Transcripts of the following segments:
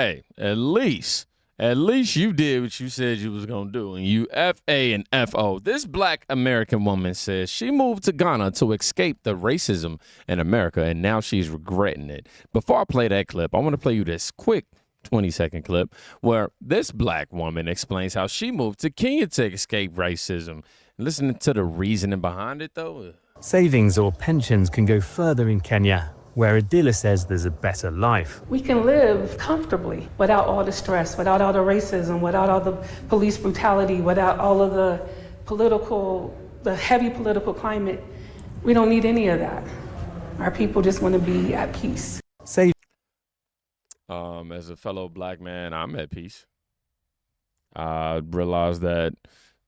Hey, at least you did what you said you was going to do, and you F-A and F-O. This black American woman says she moved to Ghana to escape the racism in America, and now she's regretting it. Before I play that clip, I want to play you this quick 20-second clip where this black woman explains how she moved to Kenya to escape racism. Listening to the reasoning behind it, though. Savings or pensions can go further in Kenya, where Adila says there's a better life. We can live comfortably without all the stress, without all the racism, without all the police brutality, without all of the heavy political climate. We don't need any of that. Our people just want to be at peace. As a fellow black man, I'm at peace. I realize that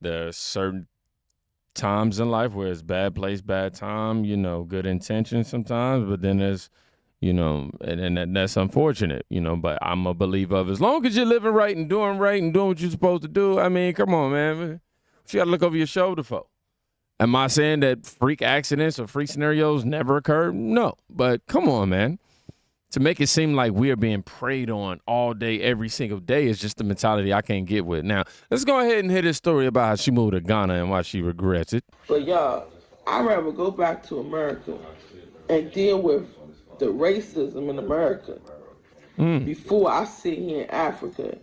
there's certain times in life where it's bad place, bad time, good intentions sometimes, but then there's, and that's unfortunate, but I'm a believer of as long as you're living right and doing what you're supposed to do. I mean, come on, man. What you got to look over your shoulder for? Am I saying that freak accidents or freak scenarios never occur? No, but come on, man. To make it seem like we are being preyed on all day, every single day is just the mentality I can't get with. Now, let's go ahead and hear this story about how she moved to Ghana and why she regrets it. But y'all, I'd rather go back to America and deal with the racism in America before I sit here in Africa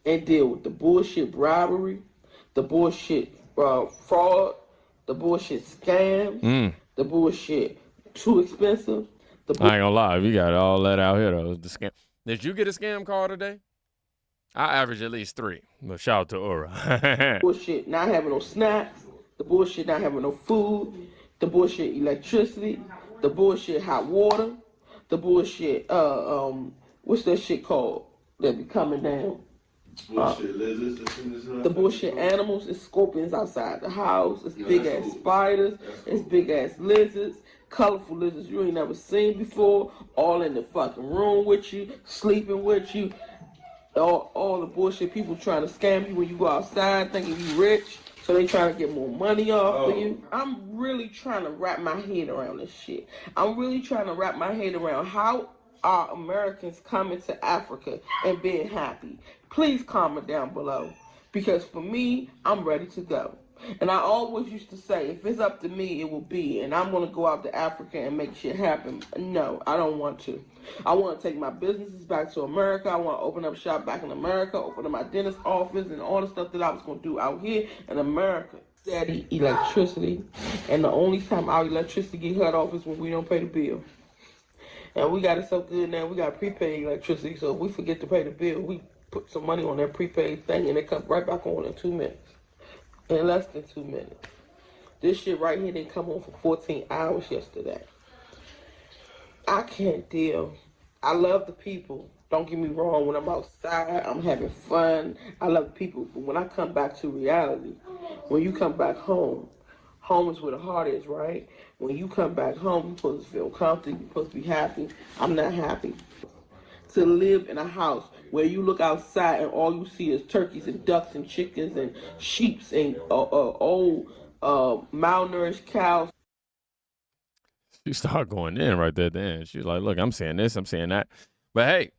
and deal with the bullshit bribery, the bullshit fraud, the bullshit scams, the bullshit too expensive. I ain't gonna lie, we got all that out here though. The scam. Did you get a scam call today? I average at least 3. But shout out to Aura. Bullshit not having no snacks, the bullshit not having no food, the bullshit electricity, the bullshit hot water, the bullshit what's that shit called that be coming down? The bullshit animals, it's scorpions outside the house, it's big ass spiders, it's big ass lizards, colorful lizards you ain't never seen before, all in the fucking room with you, sleeping with you, all the bullshit people trying to scam you when you go outside thinking you rich, so they trying to get more money off of you. I'm really trying to wrap my head around this shit. I'm really trying to wrap my head around how are Americans coming to Africa and being happy. Please comment down below, because for me, I'm ready to go. And I always used to say, if it's up to me, it will be. And I'm going to go out to Africa and make shit happen. No, I don't want to. I want to take my businesses back to America. I want to open up shop back in America, open up my dentist office, and all the stuff that I was going to do out here in America. Steady electricity. And the only time our electricity get cut off is when we don't pay the bill. And we got it so good now, we got prepaid electricity. So if we forget to pay the bill, we put some money on that prepaid thing, and it comes right back on in 2 minutes. In less than 2 minutes. This shit right here didn't come on for 14 hours yesterday. I can't deal. I love the people. Don't get me wrong. When I'm outside, I'm having fun. I love people. But when I come back to reality, when you come back home, home is where the heart is, right? When you come back home, you're supposed to feel comfortable. You're supposed to be happy. I'm not happy. To live in a house where you look outside and all you see is turkeys and ducks and chickens and sheeps and old malnourished cows. She started going in right there at the end. She's like, look, I'm saying this, I'm saying that. But hey,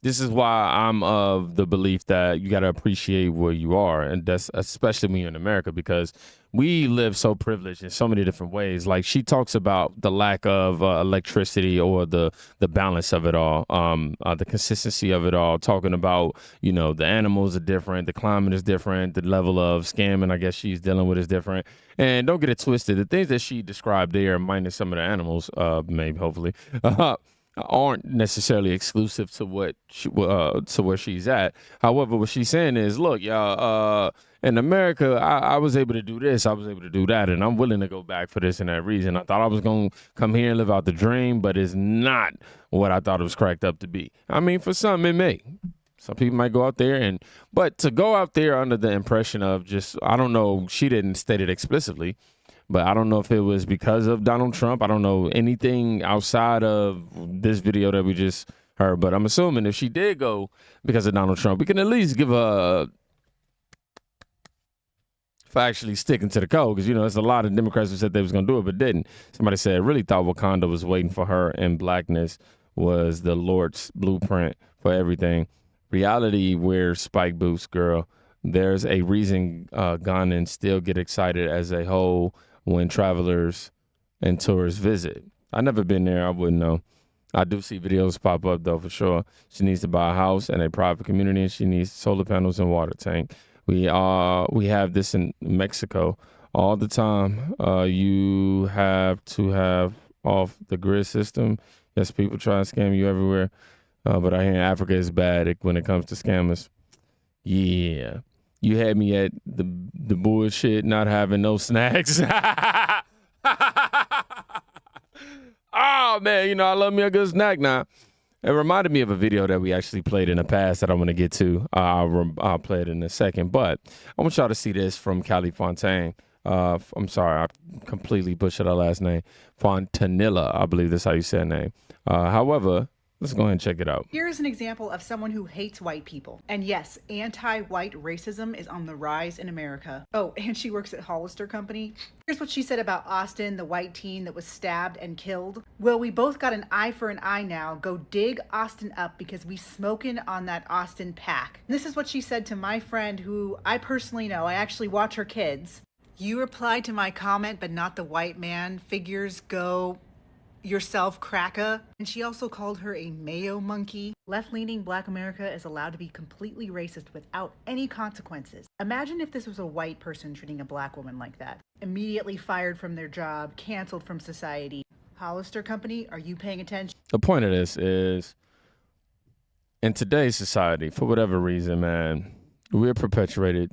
this is why I'm of the belief that you got to appreciate where you are. And that's especially when you're in America, because we live so privileged in so many different ways. Like she talks about the lack of electricity or the balance of it all, the consistency of it all, talking about, the animals are different, the climate is different, the level of scamming I guess she's dealing with is different. And don't get it twisted. The things that she described there, minus some of the animals, maybe, hopefully, aren't necessarily exclusive to what to where she's at. However, what she's saying is, look, y'all, in America, I was able to do this, I was able to do that, and I'm willing to go back for this and that reason. I thought I was going to come here and live out the dream, but it's not what I thought it was cracked up to be. I mean, for some, it may. Some people might go out there, but to go out there under the impression of just, I don't know, she didn't state it explicitly, but I don't know if it was because of Donald Trump. I don't know anything outside of this video that we just heard, but I'm assuming if she did go because of Donald Trump, we can at least give her for actually sticking to the code, because, there's a lot of Democrats who said they was going to do it, but didn't. Somebody said really thought Wakanda was waiting for her, and blackness was the Lord's blueprint for everything. Reality wears spike boots, girl. There's a reason Ghanaians still get excited as a whole when travelers and tourists visit. I've never been there. I wouldn't know. I do see videos pop up, though, for sure. She needs to buy a house and a private community, and she needs solar panels and water tank. We have this in Mexico all the time. You have to have off the grid system. Yes, people try to scam you everywhere. But I hear Africa is bad when it comes to scammers. Yeah. You had me at the bullshit, not having no snacks. Oh, man, I love me a good snack now. It reminded me of a video that we actually played in the past that I want to get to. I'll play it in a second. But I want y'all to see this from Callie Fontaine. I'm sorry, I completely butchered her last name. Fontanilla, I believe that's how you say her name. However, let's go ahead and check it out. Here's an example of someone who hates white people. And yes, anti-white racism is on the rise in America. Oh, and she works at Hollister Company. Here's what she said about Austin, the white teen that was stabbed and killed. Well, we both got an eye for an eye now. Go dig Austin up because we smoking on that Austin pack. And this is what she said to my friend who I personally know. I actually watch her kids. You replied to my comment, but not the white man. Figures go yourself, cracker. And she also called her a mayo monkey. Left-leaning Black America is allowed to be completely racist without any consequences. Imagine if this was a white person treating a Black woman like that. Immediately fired from their job, canceled from society. Hollister Company, are you paying attention? The point of this is, in today's society, for whatever reason, man, we're perpetuated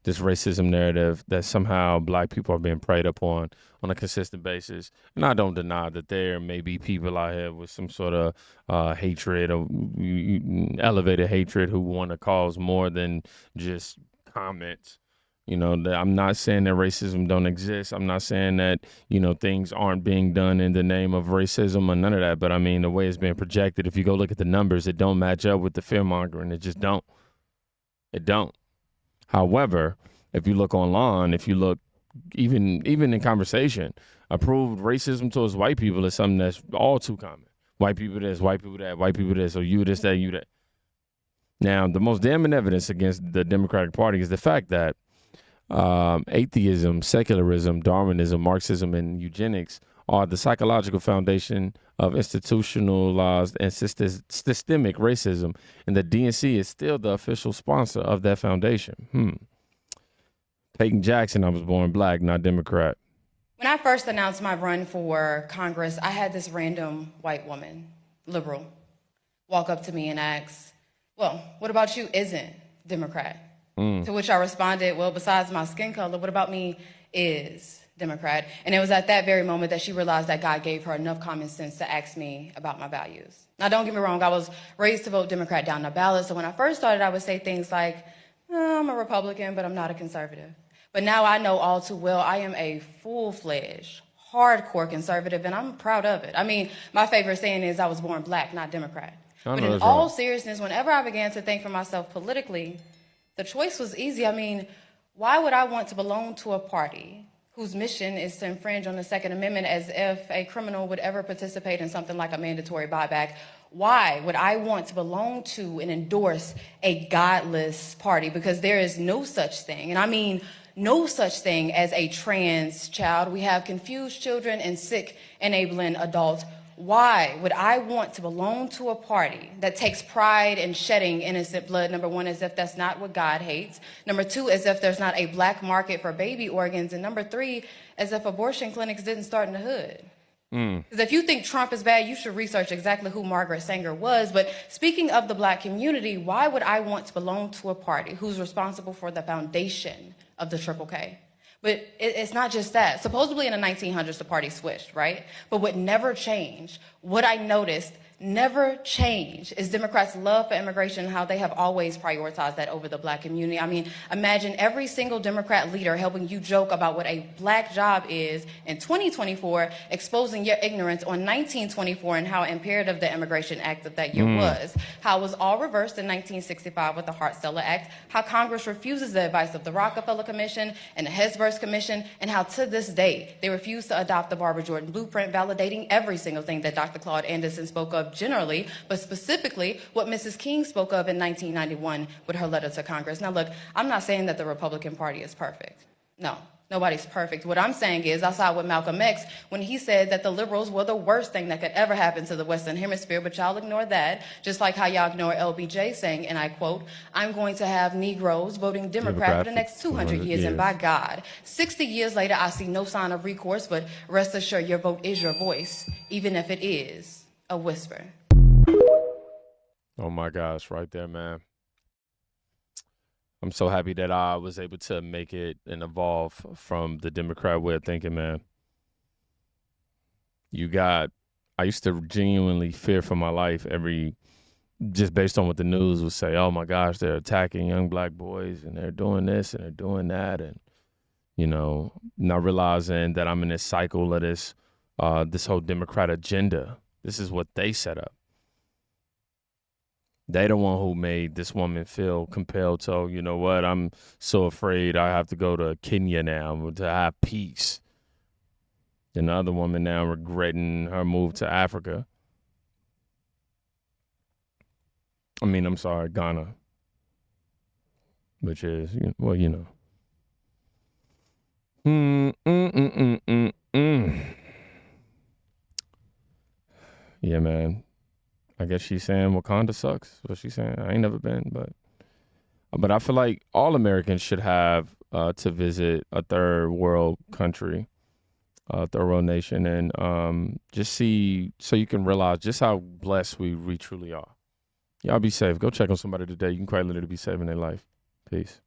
this racism narrative that somehow Black people are being preyed upon on a consistent basis. And I don't deny that there may be people out here with some sort of hatred or elevated hatred who want to cause more than just comments. I'm not saying that racism don't exist. I'm not saying that, things aren't being done in the name of racism or none of that. But I mean, the way it's being projected, if you go look at the numbers, it don't match up with the fear mongering. It just don't. It don't. However, if you look online, if you look even in conversation, approved racism towards white people is something that's all too common. White people this, white people that, white people this, or you this, that, you that. Now, the most damning evidence against the Democratic Party is the fact that atheism, secularism, Darwinism, Marxism, and eugenics are the psychological foundation of institutionalized and systemic racism, and the DNC is still the official sponsor of that foundation. Peyton Jackson, I was born Black, not Democrat. When I first announced my run for Congress, I had this random white woman, liberal, walk up to me and ask, well, what about you isn't Democrat? To which I responded, well, besides my skin color, what about me is Democrat? And it was at that very moment that she realized that God gave her enough common sense to ask me about my values. Now, don't get me wrong, I was raised to vote Democrat down the ballot. So when I first started, I would say things like, I'm a Republican, but I'm not a conservative. But now I know all too well I am a full-fledged, hardcore conservative, and I'm proud of it. I mean, my favorite saying is I was born Black, not Democrat. But in all seriousness, whenever I began to think for myself politically, the choice was easy. I mean, why would I want to belong to a party whose mission is to infringe on the Second Amendment as if a criminal would ever participate in something like a mandatory buyback? Why would I want to belong to and endorse a godless party? Because there is no such thing, and I mean no such thing as a trans child. We have confused children and sick enabling adults. Why would I want to belong to a party that takes pride in shedding innocent blood? Number one, as if that's not what God hates. Number two, as if there's not a black market for baby organs. And number three, as if abortion clinics didn't start in the hood. Because if you think Trump is bad, you should research exactly who Margaret Sanger was. But speaking of the Black community, why would I want to belong to a party who's responsible for the foundation of the Triple K? But it's not just that. Supposedly in the 1900s, the party switched, right? But what never changed, what I noticed never changed, is Democrats' love for immigration and how they have always prioritized that over the Black community. I mean, imagine every single Democrat leader helping you joke about what a Black job is in 2024, exposing your ignorance on 1924 and how imperative the Immigration Act of that year was, how it was all reversed in 1965 with the Hart-Celler Act, how Congress refuses the advice of the Rockefeller Commission and the Hesburgh Commission, and how to this day they refuse to adopt the Barbara Jordan Blueprint, validating every single thing that Dr. Claude Anderson spoke of of generally, but specifically what Mrs. King spoke of in 1991 with her letter to Congress. Now, look, I'm not saying that the Republican Party is perfect. No, nobody's perfect. What I'm saying is I side with Malcolm X when he said that the liberals were the worst thing that could ever happen to the Western Hemisphere, but y'all ignore that, just like how y'all ignore LBJ saying, and I quote, "I'm going to have Negroes voting Democrat for the next 200 years, and by God, 60 years later, I see no sign of recourse, but rest assured your vote is your voice, even if it is a whisper." Oh my gosh, right there, man. I'm so happy that I was able to make it and evolve from the Democrat way of thinking, man. I used to genuinely fear for my life just based on what the news would say. Oh my gosh, they're attacking young black boys and they're doing this and they're doing that. And, not realizing that I'm in this cycle of this whole Democrat agenda. This is what they set up. They the one who made this woman feel compelled to, you know what, I'm so afraid I have to go to Kenya now to have peace. And the other woman now regretting her move to Africa. I'm sorry, Ghana. Which is, Yeah, man. I guess she's saying Wakanda sucks. What she's saying. I ain't never been, but I feel like all Americans should have to visit a third world country, a third world nation, and just see so you can realize just how blessed we truly are. Y'all be safe. Go check on somebody today. You can quite literally be saving their life. Peace.